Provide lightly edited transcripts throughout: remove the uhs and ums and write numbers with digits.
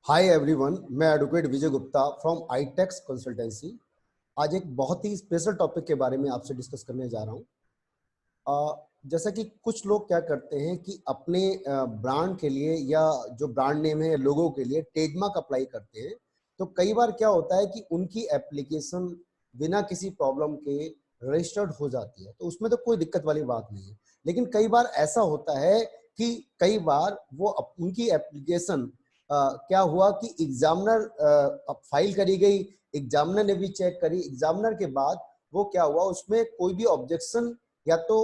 Hi everyone, मैं advocate Vijay Gupta from ITX consultancy. आज एक बहुत ही स्पेशल टॉपिक के बारे में आपसे डिस्कस करने जा रहा हूँ। जैसा कि कुछ लोग क्या करते हैं कि अपने ब्रांड के लिए या जो ब्रांड नेम है लोगों के लिए ट्रेडमार्क अप्लाई करते हैं। तो कई बार क्या होता है कि उनकी एप्लीकेशन बिना किसी प्रॉब्लम के रजिस्टर्ड हो जाती है, तो उसमें तो कोई दिक्कत वाली बात नहीं है। लेकिन कई बार ऐसा होता है कि कई बार वो उनकी एप्लीकेशन क्या हुआ कि एग्जामिनर फाइल करी गई, एग्जामिनर ने भी चेक करी, एग्जामिनर के बाद वो क्या हुआ, उसमें कोई भी ऑब्जेक्शन या तो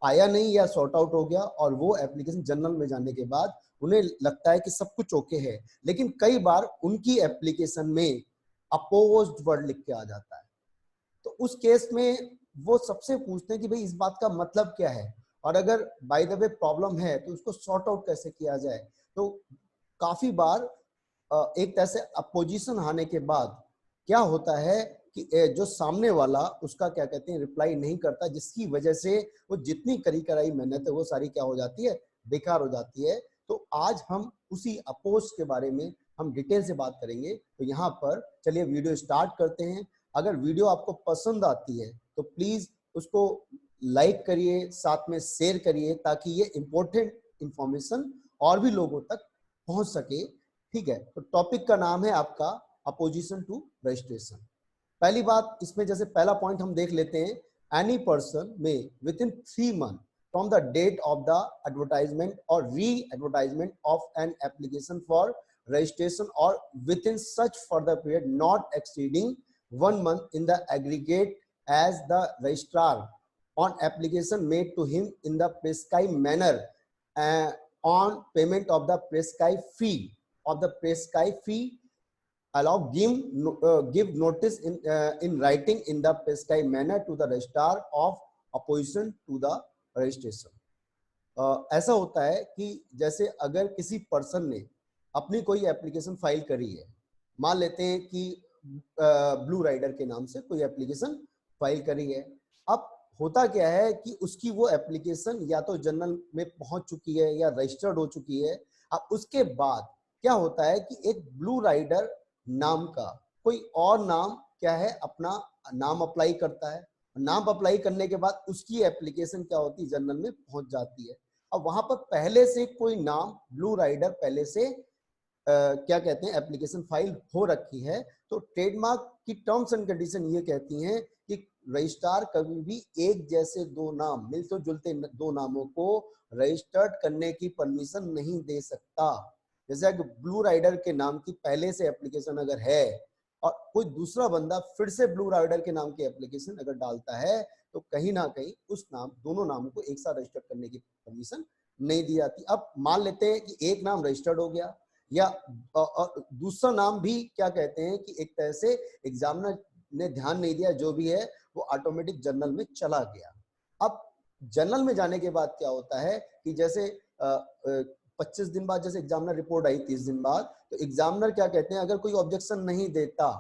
आया नहीं या सॉर्ट आउट हो गया, और वो एप्लीकेशन जनरल में जाने के बाद उन्हें लगता है कि सब कुछ ओके है, लेकिन कई बार उनकी एप्लीकेशन में अपोज्ड वर्ड लिख के आ जाता है। तो उस केस में वो सबसे पूछते हैं कि भाई इस बात का मतलब क्या है, और अगर बाय द वे प्रॉब्लम है तो उसको सॉर्ट आउट कैसे किया जाए। तो काफी बार एक तरह से अपोजिशन आने के बाद क्या होता है कि जो सामने वाला उसका क्या कहते हैं रिप्लाई नहीं करता, जिसकी वजह से वो जितनी करी कराई मेहनत है वो सारी क्या हो जाती है, बेकार हो जाती है। तो आज हम उसी अपोज के बारे में हम डिटेल से बात करेंगे। तो यहाँ पर चलिए वीडियो स्टार्ट करते हैं। अगर वीडियो आपको पसंद आती है तो प्लीज उसको लाइक करिए, साथ में शेयर करिए, ताकि ये इंपॉर्टेंट इंफॉर्मेशन और भी लोगों तक पहुंच सके। ठीक है, तो टॉपिक का नाम है आपका अपोजिशन टू रजिस्ट्रेशन। पहली बात इसमें, जैसे पहला पॉइंट हम देख लेते हैं, any person may within 3 months from the date of the advertisement और readvertisement of an application for registration or within such further period not exceeding 1 month in the aggregate as the registrar on application made to him in the prescribed manner uh, on payment of the prescribed fee allow give notice in writing in the prescribed manner to the registrar of opposition to the registration। ऐसा होता है कि जैसे अगर किसी person ने अपनी कोई एप्लीकेशन फाइल करी है, मान लेते हैं कि ब्लू राइडर के नाम से कोई एप्लीकेशन फाइल करी है। अब होता क्या है कि उसकी वो एप्लीकेशन या तो जनरल में पहुंच चुकी है या रजिस्टर्ड हो चुकी है। अब उसके बाद क्या होता है कि एक ब्लू राइडर नाम का कोई और नाम क्या है, अपना नाम अप्लाई करता है। नाम अप्लाई करने के बाद उसकी एप्लीकेशन क्या होती है, जनरल में पहुंच जाती है। अब वहां पर पहले से कोई नाम ब्लू राइडर पहले से क्या कहते हैं एप्लीकेशन फाइल हो रखी है। तो ट्रेडमार्क की टर्म्स एंड कंडीशन ये कहती हैं कि रजिस्ट्रार कभी भी एक जैसे दो नाम, मिलते जुलते दो नामों को रजिस्टर्ड करने की परमिशन नहीं दे सकता। जैसे अगर ब्लू राइडर के नाम की पहले से एप्लीकेशन अगर है और कोई दूसरा बंदा फिर से ब्लू राइडर के नाम की एप्लीकेशन अगर डालता है, तो कहीं ना कहीं उस नाम दोनों नामों को एक साथ रजिस्टर करने की परमिशन नहीं दी जाती। अब मान लेते हैं कि एक नाम रजिस्टर्ड हो गया, या दूसरा नाम भी क्या कहते हैं कि एक तरह से एग्जामिनर ने ध्यान नहीं दिया, जो भी है वो ऑटोमेटिक जर्नल में चला गया। अब जर्नल में जाने के बाद क्या होता है कि जैसे 25 दिन बाद जैसे एग्जामिनर रिपोर्ट आई, 30 दिन बाद, तो एग्जामिनर क्या कहते हैं अगर कोई ऑब्जेक्शन नहीं देता,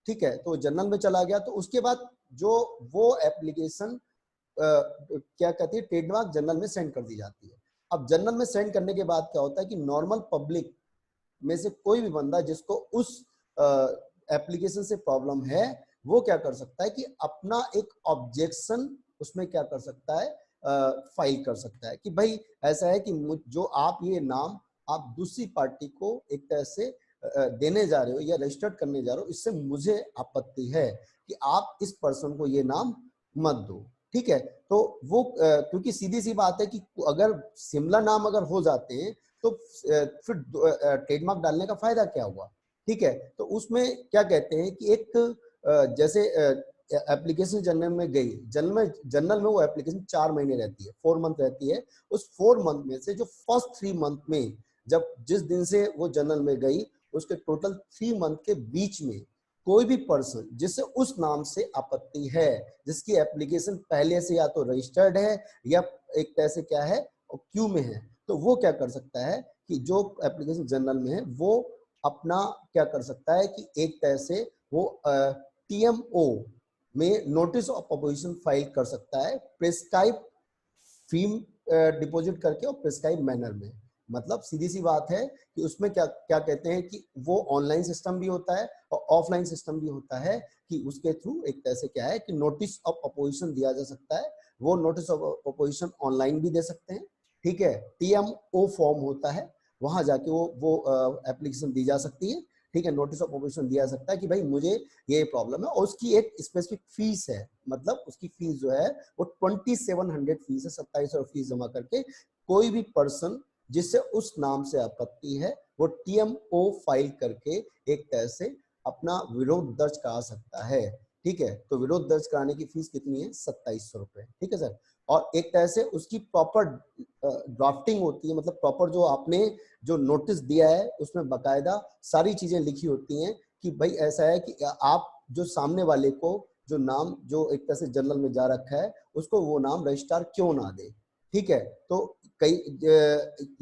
ठीक है, तो जर्नल में चला गया। तो उसके बाद जो वो एप्लीकेशन क्या कहती है ट्रेडमार्क जनरल में सेंड कर दी जाती है। अब जनरल में सेंड करने के बाद क्या होता है कि नॉर्मल पब्लिक में से कोई भी बंदा जिसको उस एप्लीकेशन से प्रॉब्लम है, वो क्या कर सकता है कि अपना एक ऑब्जेक्शन उसमें क्या कर सकता है, फाइल कर सकता है कि भाई ऐसा है कि जो आप ये नाम आप दूसरी पार्टी को एक तरह से देने जा रहे हो या रजिस्टर्ड करने जा रहे हो, इससे मुझे आपत्ति है कि आप इस पर्सन को ये नाम मत दो। ठीक है, तो वो क्योंकि सीधी सी बात है कि अगर सिमिलर नाम अगर हो जाते हैं तो फिर ट्रेडमार्क डालने का फायदा क्या हुआ। ठीक है, तो उसमें क्या कहते हैं कि एक जैसे एप्लीकेशन जनरल में गई, जनरल में वो एप्लीकेशन 4 महीने रहती है, 4 मंथ रहती है। उस 4 मंथ में से जो फर्स्ट 3 मंथ में, जब जिस दिन से वो जनरल में गई, उसके टोटल 3 मंथ के बीच में कोई भी पर्सन जिससे उस नाम से आपत्ति है, जिसकी एप्लीकेशन पहले से या तो रजिस्टर्ड है या एक तरह से क्या है क्यू में है, तो वो क्या कर सकता है कि जो एप्लीकेशन जनरल में है वो अपना क्या कर सकता है कि एक तरह से वो टीएमओ में नोटिस ऑफ अपोजिशन फाइल कर सकता है, प्रिस्क्राइब फी डिपॉजिट करके और प्रिस्क्राइब मैनर में। मतलब सीधी सी बात है कि उसमें क्या क्या कहते हैं कि वो ऑनलाइन सिस्टम भी होता है और ऑफलाइन सिस्टम भी होता है, कि उसके थ्रू एक तरह से क्या है कि नोटिस ऑफ अपोजिशन दिया जा सकता है। वो नोटिस ऑफ अपोजिशन ऑनलाइन भी दे सकते हैं, ठीक है। टीएमओ फॉर्म होता है, वहां जाके वो एप्लीकेशन दी जा सकती है, ठीक है। नोटिस ऑफ अपोजिशन दिया जा सकता है कि भाई मुझे ये प्रॉब्लम है, और उसकी एक स्पेसिफिक फीस है, मतलब उसकी फीस जो है वो 2700 फीस है, 2700 फीस जमा करके कोई भी पर्सन जिससे उस नाम से आपत्ति है वो टीएमओ फाइल करके एक तरह से अपना विरोध दर्ज करा सकता है, ठीक है। तो विरोध दर्ज कराने की फीस कितनी है? 2700 रुपए, ठीक है सर। और एक तरह से उसकी प्रॉपर ड्राफ्टिंग होती है, मतलब प्रॉपर जो आपने जो नोटिस दिया है उसमें बकायदा सारी चीजें लिखी होती हैं कि भाई ऐसा है कि आप जो सामने वाले को जो नाम जो एक तरह से जनरल में जा रखा है उसको वो नाम रजिस्ट्रार क्यों ना दे, ठीक है। तो कई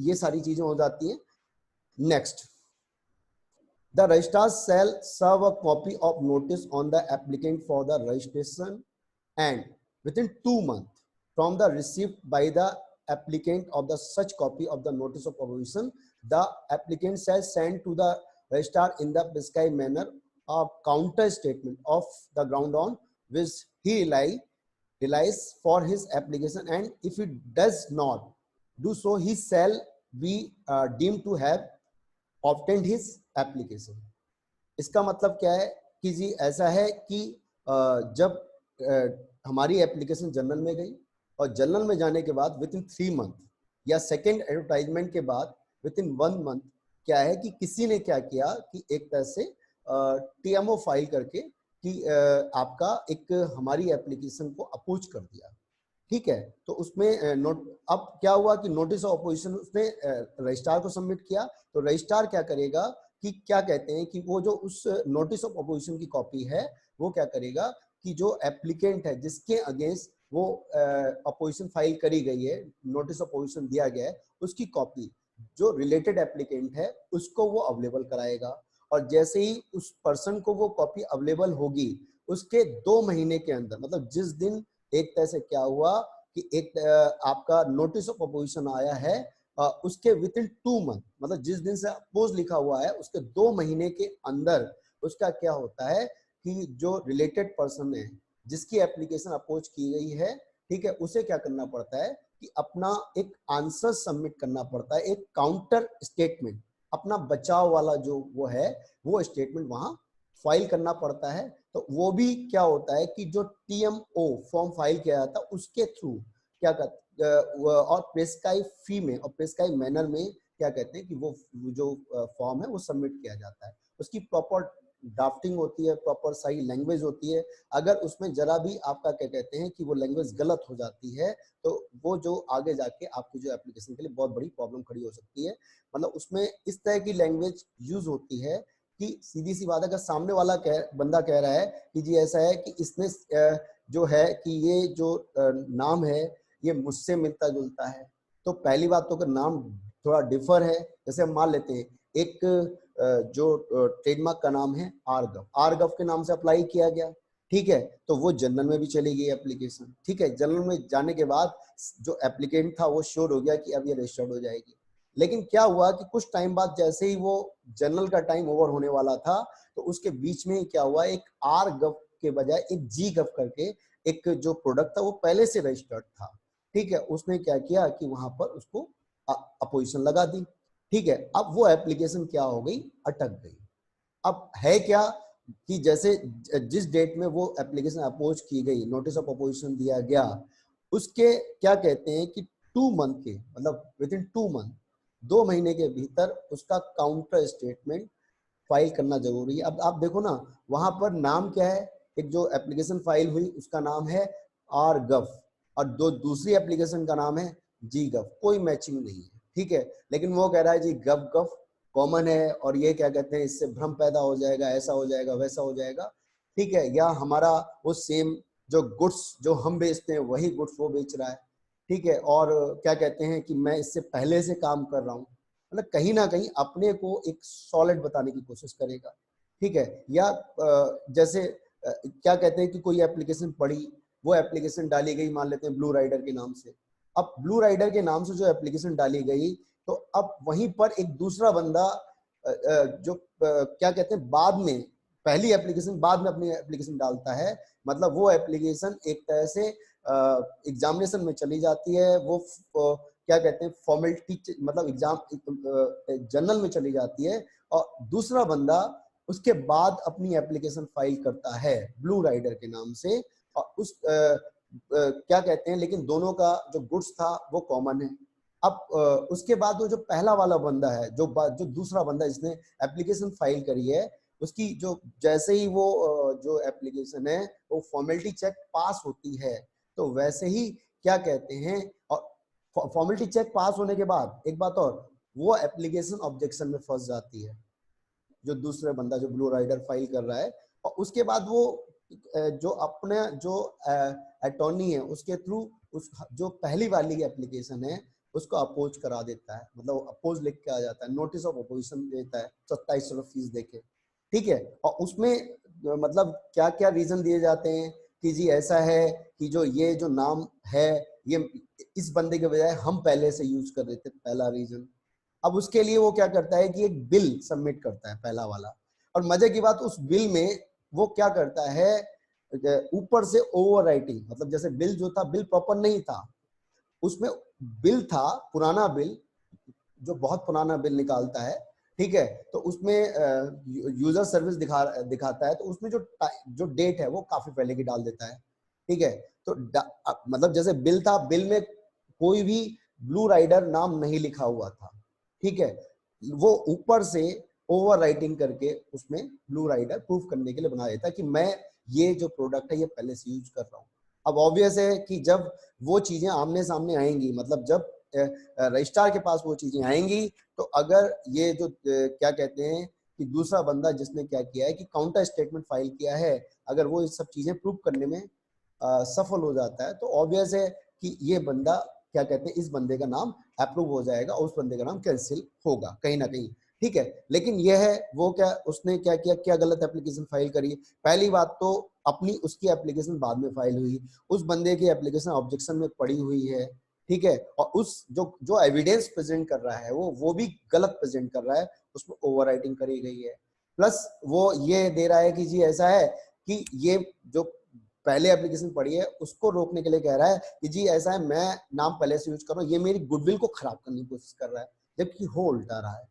ये सारी चीजें हो जाती हैं। Next, the registrar shall serve a copy of notice on the applicant for the registration, and within 2 months from the receipt by the applicant of the such copy of the notice of provision, the applicant shall send to the registrar in the prescribed manner a counter statement of the ground on which he relies for his application, and if he does not do so, he shall be deemed to have obtained his application. इसका मतलब क्या है कि जी ऐसा है कि जब हमारी एप्लीकेशन जनरल में गई और जनरल में जाने के बाद विद इन 3 मंथ या सेकेंड एडवर्टाइजमेंट के बाद विद इन 1 मंथ क्या है कि किसी ने क्या किया कि एक तरह से टीएमओ फाइल करके कि आपका एक हमारी एप्लीकेशन को अपोज कर दिया, ठीक है। तो उसमें नोट अब क्या हुआ कि नोटिस ऑफ अपोजिशन उसने रजिस्ट्रार को सबमिट किया, तो रजिस्ट्रार क्या करेगा कि क्या कहते हैं कि वो जो उस नोटिस ऑफ अपोजिशन की कॉपी है वो क्या करेगा कि जो एप्लीकेंट है जिसके अगेंस्ट वो अपोजिशन फाइल करी गई है, नोटिस ऑफ अपोजिशन दिया गया है, उसकी कॉपी जो रिलेटेड एप्लीकेंट है उसको वो अवेलेबल कराएगा। और जैसे ही उस पर्सन को वो कॉपी अवेलेबल होगी उसके 2 महीने के अंदर, मतलब जिस दिन एक तरह से क्या हुआ कि एक आपका नोटिस ऑफ अपोजिशन आया है उसके विद इन 2 मंथ, मतलब जिस दिन से अपोज लिखा हुआ है उसके 2 महीने के अंदर उसका क्या होता है कि जो रिलेटेड पर्सन है जिसकी एप्लीकेशन अपोज की गई है, ठीक है, उसे क्या करना पड़ता है कि अपना एक आंसर सबमिट करना पड़ता है, एक काउंटर स्टेटमेंट, अपना बचाव वाला जो वो है वो स्टेटमेंट वहां फाइल करना पड़ता है। तो वो भी क्या होता है कि जो टीएमओ फॉर्म फाइल किया जाता है उसके थ्रू क्या करते और प्रेस्क्राइब फी में और प्रेस्क्राइब मैनर में क्या कहते हैं कि वो जो फॉर्म है वो सबमिट किया जाता है। उसकी प्रॉपर ड्राफ्टिंग होती है, प्रॉपर सही लैंग्वेज होती है। अगर उसमें जरा भी आपका क्या कहते हैं कि वो लैंग्वेज गलत हो जाती है तो वो जो आगे जाके आपकी जो एप्लीकेशन के लिए बहुत बड़ी प्रॉब्लम खड़ी हो सकती है। मतलब उसमें इस तरह की लैंग्वेज यूज होती है कि सीधी सी बात है, अगर सामने वाला बंदा कह रहा है कि जी ऐसा है कि इसने जो है कि ये जो नाम है ये मुझसे मिलता जुलता है, तो पहली बात तो अगर नाम थोड़ा डिफर है, जैसे हम मान लेते हैं एक जो ट्रेडमार्क का नाम है आरगव, आरगव के नाम से अप्लाई किया गया, ठीक है, तो वो जनरल में भी चली गई एप्लीकेशन, ठीक है। जनरल में जाने के बाद जो एप्लीकेंट था वो श्योर हो गया कि अब ये रजिस्टर्ड हो जाएगी। लेकिन क्या हुआ कि कुछ टाइम बाद जैसे ही वो जनरल का टाइम ओवर होने वाला था तो उसके बीच में ही क्या हुआ, एक आर गव के बजाय एक जी गव करके एक जो प्रोडक्ट था वो पहले से रजिस्टर्ड था, ठीक है। उसने क्या किया कि वहां पर उसको अपोजिशन लगा दी, ठीक है। अब वो एप्लीकेशन क्या हो गई, अटक गई। अब है क्या कि जैसे जिस डेट में वो एप्लीकेशन अपोज की गई, नोटिस ऑफ अपोजिशन दिया गया, उसके क्या कहते हैं कि 2 मंथ के मतलब विद इन 2 मंथ 2 महीने के भीतर उसका काउंटर स्टेटमेंट फाइल करना जरूरी है। अब आप देखो ना वहां पर नाम क्या है, एक जो एप्लीकेशन फाइल हुई उसका नाम है आर गव और दूसरी एप्लीकेशन का नाम है जी गव, कोई मैचिंग नहीं है, ठीक है। लेकिन वो कह रहा है जी गव गव कॉमन है और ये क्या कहते हैं इससे भ्रम पैदा हो जाएगा, ऐसा हो जाएगा वैसा हो जाएगा, ठीक है। या हमारा वो सेम जो गुड्स जो हम बेचते हैं वही गुड्स वो बेच रहा है, ठीक है। और क्या कहते हैं कि मैं इससे पहले से काम कर रहा हूँ, मतलब कहीं ना कहीं अपने को एक सॉलिड बताने की कोशिश करेगा, ठीक है। या जैसे क्या कहते हैं कि कोई एप्लीकेशन पड़ी, वो एप्लीकेशन डाली गई मान लेते हैं ब्लू राइडर के नाम से। अब ब्लू राइडर के नाम से जो एप्लीकेशन डाली गई तो अब वहीं पर एक दूसरा बंदा जो क्या कहते हैं बाद में, पहली एप्लीकेशन बाद में अपनी एप्लीकेशन डालता है, मतलब वो एप्लीकेशन एक तरह से एग्जामिनेशन में चली जाती है, वो क्या कहते हैं फॉर्मेलिटी, मतलब एग्जाम जर्नल में चली जाती है, और दूसरा बंदा उसके बाद अपनी एप्लीकेशन फाइल करता है ब्लू राइडर के नाम से, और उस क्या कहते हैं, लेकिन दोनों का जो गुड्स था वो कॉमन है। अब उसके बाद वो जो पहला वाला बंदा है, जो दूसरा बंदा जिसने एप्लीकेशन फाइल करी है, उसकी जो जैसे ही वो जो एप्लीकेशन है वो फॉर्मेलिटी चेक पास होती है, तो वैसे ही क्या कहते हैं, और फॉर्मेलिटी चेक पास होने के बाद एक बात और, वो एप्लीकेशन ऑब्जेक्शन में फंस जाती है, जो दूसरा बंदा जो ब्लू राइडर फाइल कर रहा है, और उसके बाद वो जो अपने जो अटॉर्नी है उसके थ्रू उस जो पहली वाली एप्लीकेशन है उसको अपोज करा देता है, मतलब अपोज लिख के आ जाता है, नोटिस ऑफ अपोजिशन देता है 2700 फीस देके, ठीक है। और उसमें मतलब क्या क्या रीजन दिए जाते हैं कि जी ऐसा है कि जो ये जो नाम है ये इस बंदे के बजाय हम पहले से यूज कर रहे थे, पहला रीजन। अब उसके लिए वो क्या करता है कि एक बिल सबमिट करता है पहला वाला, और मजे की बात उस बिल में वो क्या करता है, ऊपर से ओवर राइटिंग, मतलब जैसे बिल जो था बिल प्रॉपर नहीं था, उसमें बिल था पुराना बिल, जो बहुत पुराना बिल निकालता है, ठीक है। तो उसमें यूजर सर्विस दिखाता है, तो उसमें जो डेट है वो काफी पहले की डाल देता है, ठीक है। तो मतलब जैसे बिल था, बिल में कोई भी ब्लू राइडर नाम नहीं लिखा हुआ था, ठीक है। वो ऊपर से ओवर राइटिंग करके उसमें ब्लू राइडर प्रूफ करने के लिए बना देता है कि मैं ये जो प्रोडक्ट है ये पहले से यूज कर रहा हूँ। अब ऑब्वियस है कि जब वो चीजें आमने सामने आएंगी, मतलब जब रजिस्ट्रार के पास वो चीजें आएंगी, तो अगर ये जो क्या कहते हैं कि दूसरा बंदा जिसने क्या किया है कि काउंटर स्टेटमेंट फाइल किया है, अगर वो इस सब चीजें प्रूव करने में सफल हो जाता है, तो ऑब्वियस है कि ये बंदा क्या कहते हैं, इस बंदे का नाम अप्रूव हो जाएगा और उस बंदे का नाम कैंसिल होगा कहीं ना कहीं, ठीक है। लेकिन यह है वो क्या उसने क्या किया, क्या गलत एप्लीकेशन फाइल करी। पहली बात तो अपनी उसकी एप्लीकेशन बाद में फाइल हुई, उस बंदे की एप्लीकेशन ऑब्जेक्शन में पड़ी हुई है, ठीक है। और उस जो एविडेंस प्रेजेंट कर रहा है वो भी गलत प्रेजेंट कर रहा है, उसमें ओवरराइटिंग करी गई है। प्लस वो ये दे रहा है कि जी ऐसा है कि ये जो पहले एप्लीकेशन पड़ी है उसको रोकने के लिए कह रहा है कि जी ऐसा है मैं नाम पहले से यूज कर रहा हूँ, ये मेरी गुडविल को खराब करने की कोशिश कर रहा है, जबकि हो उल्टा रहा है,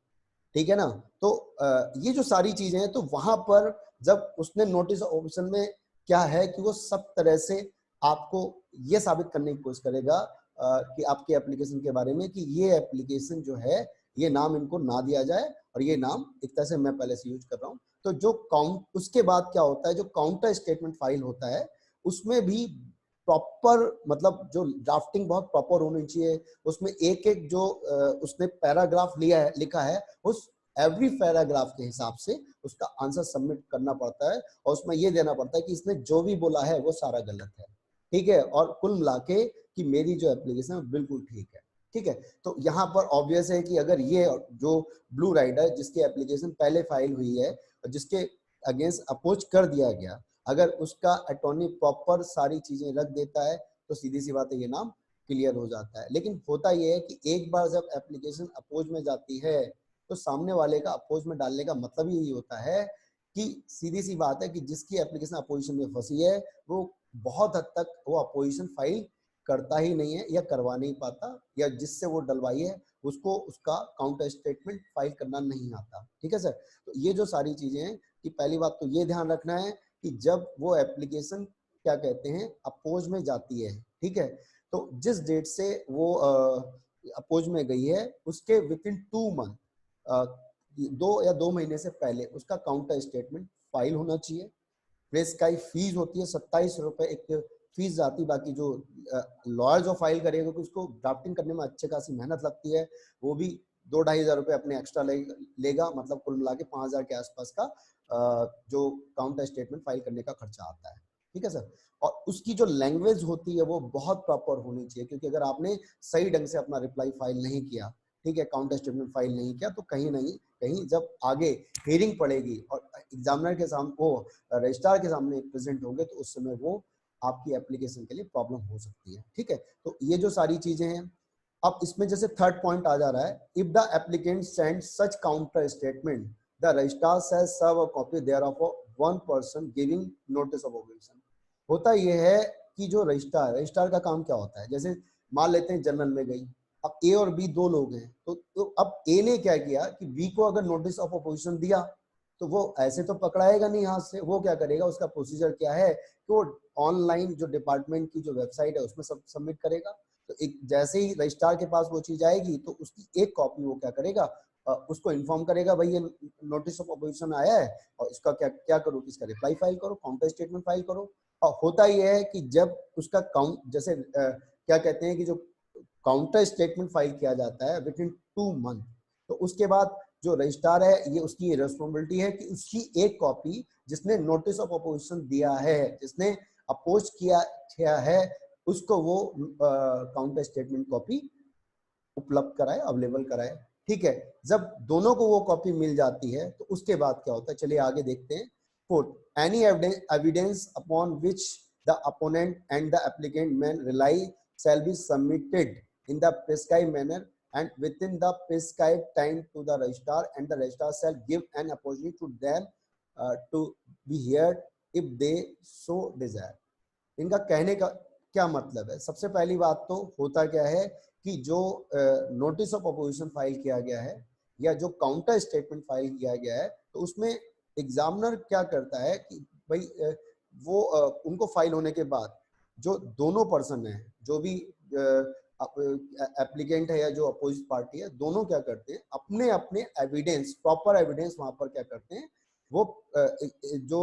ठीक है ना। तो ये जो सारी चीजें हैं, तो वहां पर जब उसने नोटिस ऑप्शन में क्या है कि वो सब तरह से आपको ये साबित करने की कोशिश करेगा कि आपके एप्लीकेशन के बारे में कि ये एप्लीकेशन जो है ये नाम इनको ना दिया जाए, और ये नाम एक तरह से मैं पहले से यूज कर रहा हूँ। तो जो काउंट उसके बाद क्या होता है, जो काउंटर स्टेटमेंट फाइल होता है उसमें भी प्रॉपर, मतलब जो ड्राफ्टिंग बहुत प्रॉपर होनी चाहिए, उसमें एक एक जो उसने पैराग्राफ लिखा है उस एवरी पैराग्राफ के हिसाब से उसका आंसर सबमिट करना पड़ता है, और उसमें यह देना पड़ता है कि इसने जो भी बोला है वो सारा गलत है, ठीक है। और कुल मिला के कि मेरी जो एप्लीकेशन है बिल्कुल ठीक है, ठीक है। तो यहाँ पर ऑब्वियस है कि अगर ये जो ब्लू राइडर जिसकी एप्लीकेशन पहले फाइल हुई है और जिसके अगेंस्ट अप्रोच कर दिया गया, अगर उसका अटॉर्नी प्रॉपर सारी चीजें रख देता है तो सीधी सी बात है ये नाम क्लियर हो जाता है। लेकिन होता यह है कि एक बार जब एप्लीकेशन अपोज में जाती है तो सामने वाले का अपोज में डालने का मतलब ही यही होता है कि सीधी सी बात है कि जिसकी एप्लीकेशन अपोजिशन में फंसी है वो बहुत हद तक वो अपोजिशन फाइल करता ही नहीं है या करवा नहीं पाता, या जिससे वो डलवाई है उसको उसका काउंटर स्टेटमेंट फाइल करना नहीं आता, ठीक है सर। तो ये जो सारी चीजें हैं कि पहली बात तो ये ध्यान रखना है कि जब वो एप्लीकेशन क्या कहते हैं अपोज में जाती है, ठीक है, तो जिस डेट से वो अपोज में गई है उसके विद इन 2 मंथ, 2 महीने से पहले उसका काउंटर स्टेटमेंट फाइल होना चाहिए। फिर इसका फीस होती है 27 रुपए एक फीस जाती, बाकी जो लॉयर जो फाइल करेगा क्योंकि उसको ड्राफ्टिंग करने में अच्छे खासी मेहनत लगती है, वो भी 2-2,500 रुपए अपने एक्स्ट्रा लेगा, मतलब कुल मिला के 5,000 के आसपास का जो काउंटर स्टेटमेंट फाइल करने का खर्चा आता है, ठीक है सर। और उसकी जो लैंग्वेज होती है वो बहुत प्रॉपर होनी चाहिए, क्योंकि अगर आपने सही ढंग से अपना रिप्लाई फाइल नहीं किया, ठीक है, काउंटर स्टेटमेंट फाइल नहीं किया, तो कहीं नहीं कहीं जब आगे हियरिंग पड़ेगी और एग्जामिनर के सामने वो रजिस्ट्रार के सामने प्रेजेंट होंगे तो उस समय वो आपकी एप्लीकेशन के लिए प्रॉब्लम हो सकती है, ठीक है। तो ये जो सारी चीजें हैं अब इसमें जैसे थर्ड पॉइंट आ जा रहा है, if the applicant send such counter statement the registrar shall serve a copy thereof one person giving notice of obligation. होता यह है कि जो रजिस्ट्रार का काम क्या होता है, जैसे मान लेते हैं जनरल में गई, अब ए और बी दो लोग हैं, तो अब ए ने क्या किया कि बी को अगर नोटिस ऑफ अपोजिशन दिया तो वो ऐसे तो पकड़ाएगा नहीं हाथ से, वो क्या करेगा, उसका प्रोसीजर क्या है कि वो ऑनलाइन जो डिपार्टमेंट की जो वेबसाइट है उसमें सब सबमिट करेगा। तो एक जैसे ही रजिस्ट्रार के पास वो चीज आएगी तो उसकी एक कॉपी वो क्या करेगा, उसको इन्फॉर्म करेगा, भाई ये नोटिस ऑफ अपोजिशन आया है और इसका क्या क्या करो, इसका रिप्लाई फाइल करो, काउंटर स्टेटमेंट फाइल करो। और होता यह है कि जब उसका काउंट जैसे क्या कहते हैं कि जो काउंटर स्टेटमेंट फाइल किया जाता है विद इन 2 मंथ, तो उसके बाद जो रजिस्ट्रार है ये उसकी रिस्पॉन्सिबिलिटी है कि उसकी एक कॉपी जिसने नोटिस ऑफ अपोजिशन दिया है, जिसने अपोज किया है, उसको वो काउंटर स्टेटमेंट कॉपी उपलब्ध कराए, अवेलेबल कराए। ठीक है, जब दोनों को वो कॉपी मिल जाती है तो उसके बाद क्या होता है, चलिए आगे देखते हैं। Fourth, any evidence upon which the opponent and the applicant man rely shall be submitted in the prescribed manner and within the prescribed time to the registrar, and the registrar shall give an opportunity to them to be heard if they so desire। इनका कहने का क्या मतलब है, सबसे पहली बात तो होता क्या है कि जो नोटिस ऑफ अपोजिशन फाइल किया गया है या जो काउंटर स्टेटमेंट फाइल किया गया है, तो उसमें एग्जामिनर क्या करता है कि भाई वो उनको फाइल होने के बाद जो दोनों पर्सन है, जो भी एप्लीकेंट है या जो अपोजिट पार्टी है, दोनों क्या करते हैं, अपने अपने एविडेंस, प्रॉपर एविडेंस वहां पर क्या करते हैं, वो जो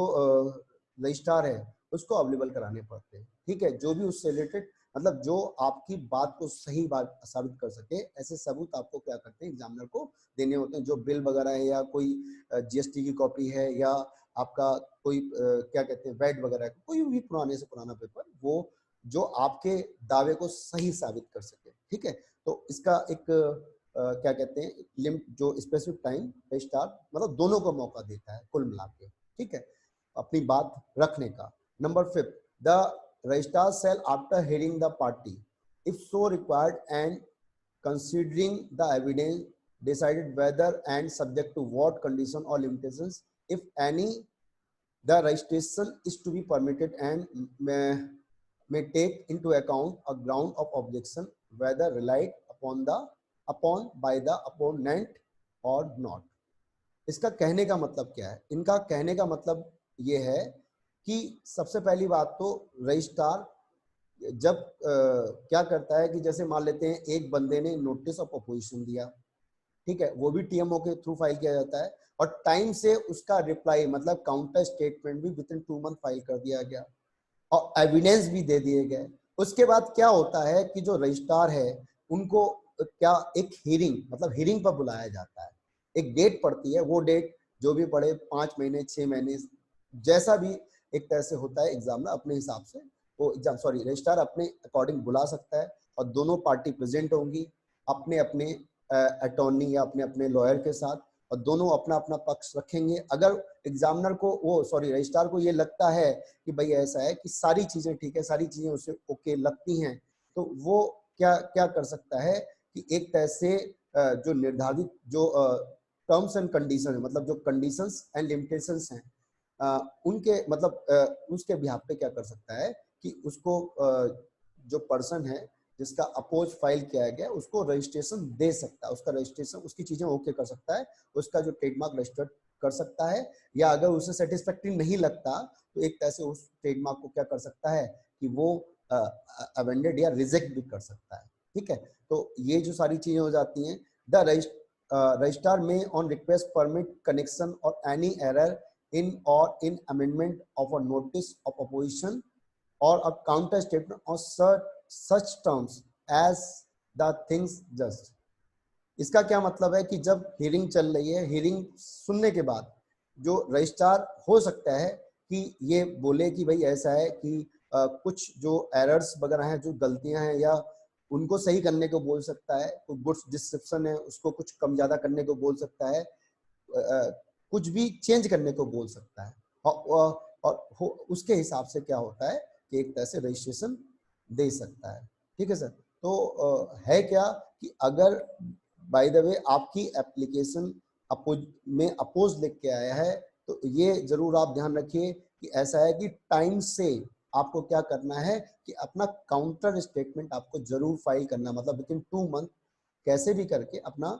रजिस्ट्रार है उसको अवेलेबल कराने पड़ते हैं। ठीक है, जो भी उससे रिलेटेड मतलब जो आपकी बात को सही बात साबित कर सके, ऐसे सबूत आपको क्या करते हैं, एग्जामिनर को देने होते हैं। जो बिल वगैरह है या कोई जीएसटी की कॉपी है या आपका कोई क्या कहते हैं वैट वगैरह, कोई भी पुराने से पुराना पेपर, वो जो आपके दावे को सही साबित कर सके। ठीक है, तो इसका एक क्या कहते हैं लिमिट, जो स्पेसिफिक टाइम रजिस्ट्रार मतलब दोनों को मौका देता है कुल मिला के। ठीक है, अपनी बात रखने का। Number 5, the registrar shall after hearing the party if so required and considering the evidence decided whether and subject to what condition or limitations if any the registration is to be permitted and may take into account a ground of objection whether relied upon by the opponent or not। इसका कहने का मतलब क्या है, इनका कहने का मतलब ये है कि सबसे पहली बात तो रजिस्ट्रार जब क्या करता है कि जैसे मान लेते हैं एक बंदे ने नोटिस ऑफ अपोजिशन दिया, ठीक है, वो भी टीएमओ के थ्रू फाइल किया जाता है और टाइम से उसका रिप्लाई मतलब काउंटर स्टेटमेंट भी विद इन 2 मंथ फाइल कर दिया गया और एविडेंस भी दे दिए गए। उसके बाद क्या होता है कि जो रजिस्ट्रार है उनको क्या एक हियरिंग मतलब हियरिंग पर बुलाया जाता है, एक डेट पड़ती है, वो डेट जो भी पड़े 5 महीने 6 महीने जैसा भी एक तरह से होता है, एग्जामिनर अपने हिसाब से वो रजिस्ट्रार अपने अकॉर्डिंग बुला सकता है और दोनों पार्टी प्रेजेंट होंगी अपने अपने अटॉर्नी या अपने अपने लॉयर के साथ और दोनों अपना अपना पक्ष रखेंगे। अगर एग्जामिनर को रजिस्ट्रार को ये लगता है कि भाई ऐसा है कि सारी चीजें ठीक है, सारी चीजें उसे ओके लगती हैं, तो वो क्या क्या कर सकता है कि एक तरह से जो निर्धारित जो टर्म्स एंड कंडीशन है, मतलब जो कंडीशंस एंड लिमिटेशंस हैं उनके मतलब उसके बिहाफ पे क्या कर सकता है कि उसको जो पर्सन है जिसका अपोज फाइल किया गया उसको रजिस्ट्रेशन दे सकता है, उसका रजिस्ट्रेशन उसकी चीजें ओके कर सकता है, उसका जो ट्रेडमार्क रजिस्टर्ड कर सकता है, या अगर उसे सेटिस्फैक्टरी नहीं लगता तो एक तरह से उस ट्रेडमार्क को क्या कर सकता है कि वो अमेंडेड या रिजेक्ट भी कर सकता है। ठीक है, तो ये जो सारी चीजें हो जाती हैं। द रजिस्ट्रार में ऑन रिक्वेस्ट परमिट कनेक्शन और any error in amendment of a notice of opposition or a counter statement on such terms as the things just। इसका क्या मतलब है कि जब हियरिंग चल रही है, हियरिंग सुनने के बाद जो रजिस्ट्रार हो सकता है कि ये बोले कि भाई ऐसा है कि कुछ जो एरर्स वगैरह हैं, जो गलतियां हैं, या उनको सही करने को बोल सकता है, कोई गुड्स डिस्क्रिप्शन है उसको कुछ कम ज्यादा करने को बोल सकता है, कुछ भी चेंज करने को बोल सकता है और उसके हिसाब से क्या होता है कि एक तरह से रजिस्ट्रेशन दे सकता है। ठीक है सर, तो है क्या कि अगर बाय द वे आपकी एप्लीकेशन अपोज में अपोज लिख के आया है तो ये जरूर आप ध्यान रखिए कि ऐसा है कि टाइम से आपको क्या करना है कि अपना काउंटर स्टेटमेंट आपको जरूर फाइल करना, मतलब विद इन 2 मंथ कैसे भी करके अपना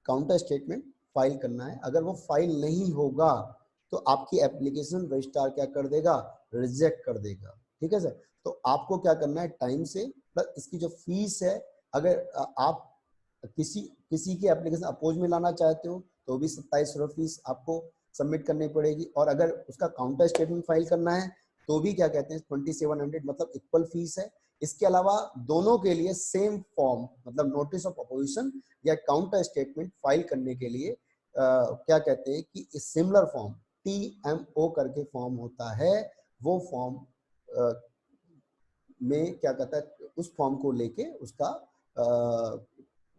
काउंटर स्टेटमेंट फाइल करना है। अगर वो फाइल नहीं होगा तो आपकी एप्लीकेशन रजिस्ट्रार क्या कर देगा, रिजेक्ट कर देगा। ठीक है सर, तो आपको क्या करना है टाइम से, प्लस इसकी जो फीस है, अगर आप किसी किसी की एप्लीकेशन अपोज में लाना चाहते हो तो भी 27 फीस आपको सबमिट करनी पड़ेगी, और अगर उसका काउंटर स्टेटमेंट फाइल करना है तो भी क्या कहते हैं 2700, मतलब इक्वल फीस है। इसके अलावा दोनों के लिए सेम फॉर्म, मतलब नोटिस ऑफ अपोजिशन या काउंटर स्टेटमेंट फाइल करने के लिए क्या कहते हैं कि सिमिलर फॉर्म TMO करके फॉर्म होता है, वो फॉर्म में क्या कहता है उस फॉर्म को लेके उसका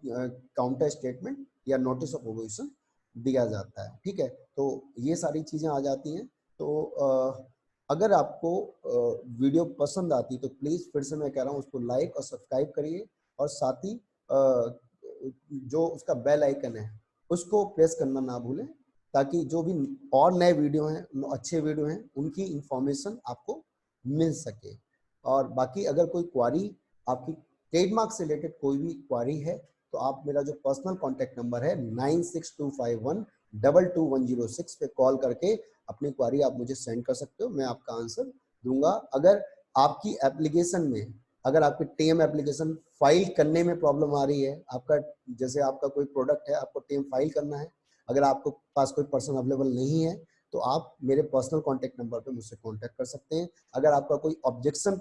काउंटर स्टेटमेंट या नोटिस ऑफ अपोजिशन दिया जाता है। ठीक है, तो ये सारी चीजें आ जाती हैं। तो अगर आपको वीडियो पसंद आती तो प्लीज फिर से मैं कह रहा हूँ उसको लाइक और सब्सक्राइब करिए, और साथ ही जो उसका बेल आइकन है उसको प्रेस करना ना भूलें, ताकि जो भी और नए वीडियो हैं, अच्छे वीडियो हैं, उनकी इंफॉर्मेशन आपको मिल सके। और बाकी अगर कोई क्वारी आपकी ट्रेडमार्क से रिलेटेड कोई भी क्वारी है तो आप मेरा जो पर्सनल कॉन्टैक्ट नंबर है 9625122106 पे कॉल करके अपनी क्वारी आप मुझे सेंड कर सकते हो, मैं आपका आंसर दूंगा। अगर आपकी एप्लीकेशन में, अगर आपकी टीएम एप्लीकेशन फाइल करने में प्रॉब्लम आ रही है, आपका जैसे आपका कोई प्रोडक्ट है, आपको टीएम फाइल करना है, अगर आपको पास कोई पर्सन अवेलेबल नहीं है तो आप मेरे पर्सनल कॉन्टैक्ट नंबर पे मुझसे कॉन्टैक्ट कर सकते हैं। अगर आपका कोई ऑब्जेक्शन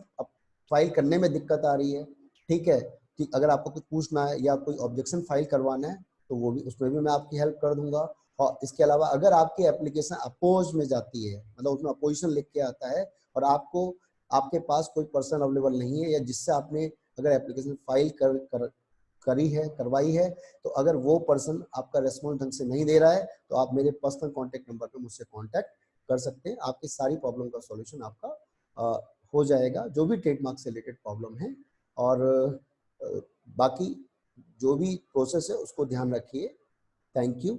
फाइल करने में दिक्कत आ रही है, ठीक है, कि अगर आपको कुछ पूछना है या कोई ऑब्जेक्शन फाइल करवाना है तो वो भी, उसमें भी मैं आपकी हेल्प कर दूंगा। और इसके अलावा अगर आपकी एप्लीकेशन अपोज में जाती है, मतलब उसमें अपोजिशन लिख के आता है और आपको, आपके पास कोई पर्सन अवेलेबल नहीं है, या जिससे आपने अगर एप्लीकेशन फाइल करी है, करवाई है, तो अगर वो पर्सन आपका रेस्पॉन्स ढंग से नहीं दे रहा है तो आप मेरे पर्सनल कॉन्टैक्ट नंबर पर मुझसे कॉन्टैक्ट कर सकते हैं। आपकी सारी प्रॉब्लम का सॉल्यूशन आपका हो जाएगा, जो भी ट्रेडमार्क से रिलेटेड प्रॉब्लम है। और बाकी जो भी प्रोसेस है उसको ध्यान रखिए। Thank you.